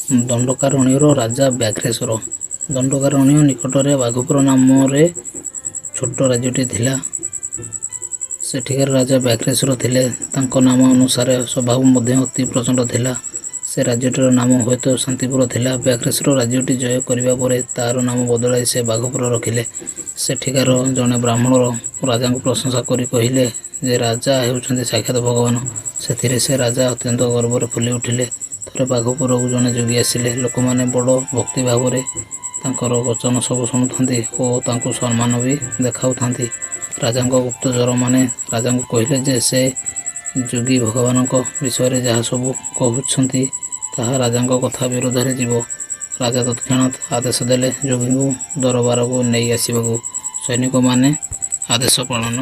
ଦଣ୍ଡକାରଣ୍ୟର ରାଜା ବ୍ୟାଘ୍ରେଶ୍ୱର। ଦଣ୍ଡକାରଣ୍ୟ ନିକଟରେ ବାଘପୁର ନାମରେ ଛୋଟ ରାଜ୍ୟଟି ଥିଲା। ସେଠିକାର ରାଜା ବ୍ୟାଘ୍ରେଶ୍ୱର ଥିଲେ। ତାଙ୍କ ନାମ ଅନୁସାରେ ସ୍ୱଭାବ ମଧ୍ୟ ଅତି ପ୍ରଚଣ୍ଡ ଥିଲା। ସେ ରାଜ୍ୟଟିର ନାମ ହୁଏତ ଶାନ୍ତିପୁର ଥିଲା। ବ୍ୟାଘ୍ରେଶ୍ୱର ରାଜ୍ୟଟି ଜୟ କରିବା ପରେ ତାର ନାମ ବଦଳାଇ ସେ ବାଘପୁର ରଖିଲେ। ସେଠିକାର ଜଣେ ବ୍ରାହ୍ମଣ ରାଜାଙ୍କୁ ପ୍ରଶଂସା କରି କହିଲେ ଯେ ରାଜା ହେଉଛନ୍ତି ସାକ୍ଷାତ ଭଗବାନ। ସେଥିରେ ସେ ରାଜା ଅତ୍ୟନ୍ତ ଗର୍ବରେ ଫୁଲି ଉଠିଲେ। ଥରେ ବାଘପୁରକୁ ଜଣେ ଯୋଗୀ ଆସିଲେ। ଲୋକମାନେ ବଡ଼ ଭକ୍ତିଭାବରେ ତାଙ୍କର ବଚନ ସବୁ ଶୁଣୁଥାନ୍ତି ଓ ତାଙ୍କୁ ସମ୍ମାନ ବି ଦେଖାଉଥାନ୍ତି। ରାଜାଙ୍କ ଗୁପ୍ତଚରମାନେ ରାଜାଙ୍କୁ କହିଲେ ଯେ ସେ ଯୋଗୀ ଭଗବାନଙ୍କ ବିଷୟରେ ଯାହା ସବୁ କହୁଛନ୍ତି ତାହା ରାଜାଙ୍କ କଥା ବିରୋଧରେ ଯିବ। ରାଜା ତତ୍କ୍ଷଣାତ୍ ଆଦେଶ ଦେଲେ ଯୋଗୀଙ୍କୁ ଦରବାରକୁ ନେଇ ଆସିବାକୁ। ସୈନିକମାନେ ଆଦେଶ ପାଳନ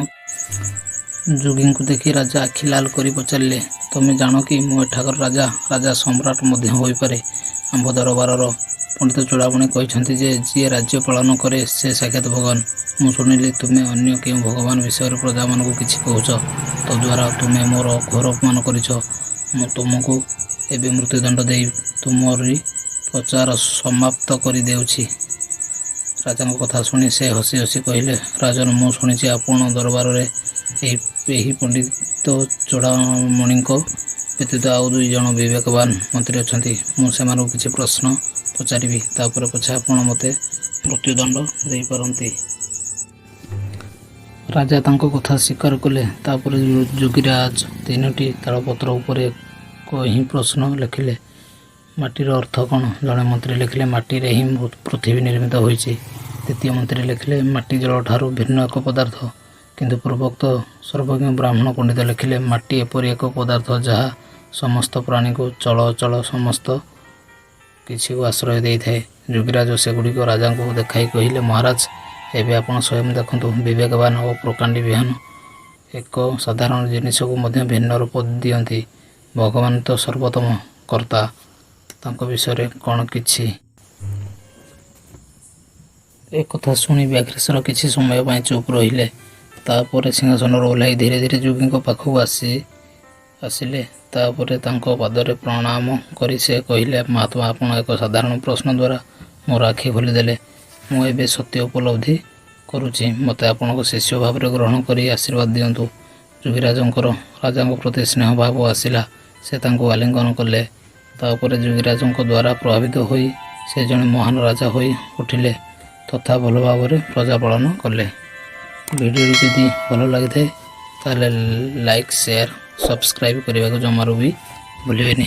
ଯୋଗୀଙ୍କୁ ଦେଖି ରାଜା ଆଖି ଲାଲ କରି ପଚାରିଲେ, ତମେ ଜାଣ କି ମୁଁ ଏଠାକାର ରାଜା? ରାଜା ସମ୍ରାଟ ମଧ୍ୟ ହୋଇପାରେ। ଆମ୍ଭ ଦରବାରର ପଣ୍ଡିତ ଚୂଡ଼ାମଣି କହିଛନ୍ତି ଯେ ଯିଏ ରାଜ୍ୟ ପାଳନ କରେ ସେ ସାକ୍ଷାତ ଭଗବାନ। ମୁଁ ଶୁଣିଲି ତୁମେ ଅନ୍ୟ କେଉଁ ଭଗବାନ ବିଷୟରେ ପ୍ରଜାମାନଙ୍କୁ କିଛି କହୁଛ। ତଦ୍ୱାରା ତୁମେ ମୋର ଘୋର ଅପମାନ କରିଛ। ମୁଁ ତୁମକୁ ଏବେ ମୃତ୍ୟୁଦଣ୍ଡ ଦେଇ ତୁମରି ପ୍ରଚାର ସମାପ୍ତ କରିଦେଉଛି। ରାଜାଙ୍କ କଥା ଶୁଣି ସେ ହସି ହସି କହିଲେ, ରାଜନ, ମୁଁ ଶୁଣିଛି ଆପଣ ଦରବାରରେ ଏହି ପଣ୍ଡିତ ଚୂଡ଼ାମଣିଙ୍କ ବ୍ୟତୀତ ଆଉ 2 ଜଣ ବିବେକବାନ ମନ୍ତ୍ରୀ ଅଛନ୍ତି। ମୁଁ ସେମାନଙ୍କୁ କିଛି ପ୍ରଶ୍ନ ପଚାରିବି, ତାପରେ ପଛେ ଆପଣ ମୋତେ ମୃତ୍ୟୁଦଣ୍ଡ ଦେଇପାରନ୍ତି। ରାଜା ତାଙ୍କ କଥା ସ୍ୱୀକାର କଲେ। ତାପରେ ଯୋଗୀରାଜ 3ଟି ତାଳପତ୍ର ଉପରେ କହି ପ୍ରଶ୍ନ ଲେଖିଲେ। ମାଟିର ଅର୍ଥ କ'ଣ? ଜଣେ ମନ୍ତ୍ରୀ ଲେଖିଲେ, ମାଟିରେ ହିଁ ପୃଥିବୀ ନିର୍ମିତ ହୋଇଛି। ଦ୍ୱିତୀୟ ମନ୍ତ୍ରୀ ଲେଖିଲେ, ମାଟି ଜଳଠାରୁ ଭିନ୍ନ ଏକ ପଦାର୍ଥ। କିନ୍ତୁ ପୂର୍ବୋକ୍ତ ସର୍ବଜ୍ଞ ବ୍ରାହ୍ମଣ ପଣ୍ଡିତ ଲେଖିଲେ, ମାଟି ଏପରି ଏକ ପଦାର୍ଥ ଯାହା ସମସ୍ତ ପ୍ରାଣୀକୁ ଚଳଅଚଳ ସମସ୍ତ କିଛିକୁ ଆଶ୍ରୟ ଦେଇଥାଏ। ଯୋଗୀରାଜ ସେଗୁଡ଼ିକ ରାଜାଙ୍କୁ ଦେଖାଇ କହିଲେ, ମହାରାଜ, ଏବେ ଆପଣ ସ୍ୱୟଂ ଦେଖନ୍ତୁ। ବିବେକବାନ ଓ ପ୍ରକାଣ୍ଡୀ ବିହୀନ ଏକ ସାଧାରଣ ଜିନିଷକୁ ମଧ୍ୟ ଭିନ୍ନ ରୂପ ଦିଅନ୍ତି। ଭଗବାନ ତ ସର୍ବୋତ୍ତମ କର୍ତ୍ତା। ତାଙ୍କ ବିଷୟରେ କ'ଣ କିଛି? ଏକଥା ଶୁଣି ବ୍ୟାଘ୍ରେଶ୍ୱର କିଛି ସମୟ ପାଇଁ ଚୁପ୍ ରହିଲେ। ତାପରେ ସିଂହାସନରୁ ଓହ୍ଲାଇ ଧୀରେ ଧୀରେ ଯୋଗୀଙ୍କ ପାଖକୁ ଆସିଲେ। ତାପରେ ତାଙ୍କ ପାଦରେ ପ୍ରଣାମ କରି ସେ କହିଲେ, ମହାତ୍ମା, ଆପଣ ଏକ ସାଧାରଣ ପ୍ରଶ୍ନ ଦ୍ୱାରା ମୋର ଆଖି ଖୋଲିଦେଲେ। ମୁଁ ଏବେ ସତ୍ୟ ଉପଲବ୍ଧି କରୁଛି। ମୋତେ ଆପଣଙ୍କ ଶିଷ୍ୟ ଭାବରେ ଗ୍ରହଣ କରି ଆଶୀର୍ବାଦ ଦିଅନ୍ତୁ। ଯୋଗୀରାଜଙ୍କର ରାଜାଙ୍କ ପ୍ରତି ସ୍ନେହ ଭାବ ଆସିଲା। ସେ ତାଙ୍କୁ ଆଲିଙ୍ଗନ କଲେ। ତାପରେ ଯୋଗୀରାଜଙ୍କ ଦ୍ୱାରା ପ୍ରଭାବିତ ହୋଇ ସେ ଜଣେ ମହାନ ରାଜା ହୋଇ ଉଠିଲେ ତଥା ଭଲ ଭାବରେ ପ୍ରଜା ପାଳନ କଲେ। ଭିଡ଼ିଓଟି ଯଦି ଭଲ ଲାଗିଥାଏ ତାହେଲେ ଲାଇକ୍, ସେୟାର, ସବସ୍କ୍ରାଇବ୍ କରିବାକୁ ଜମାରୁ ବି ଭୁଲିବେନି।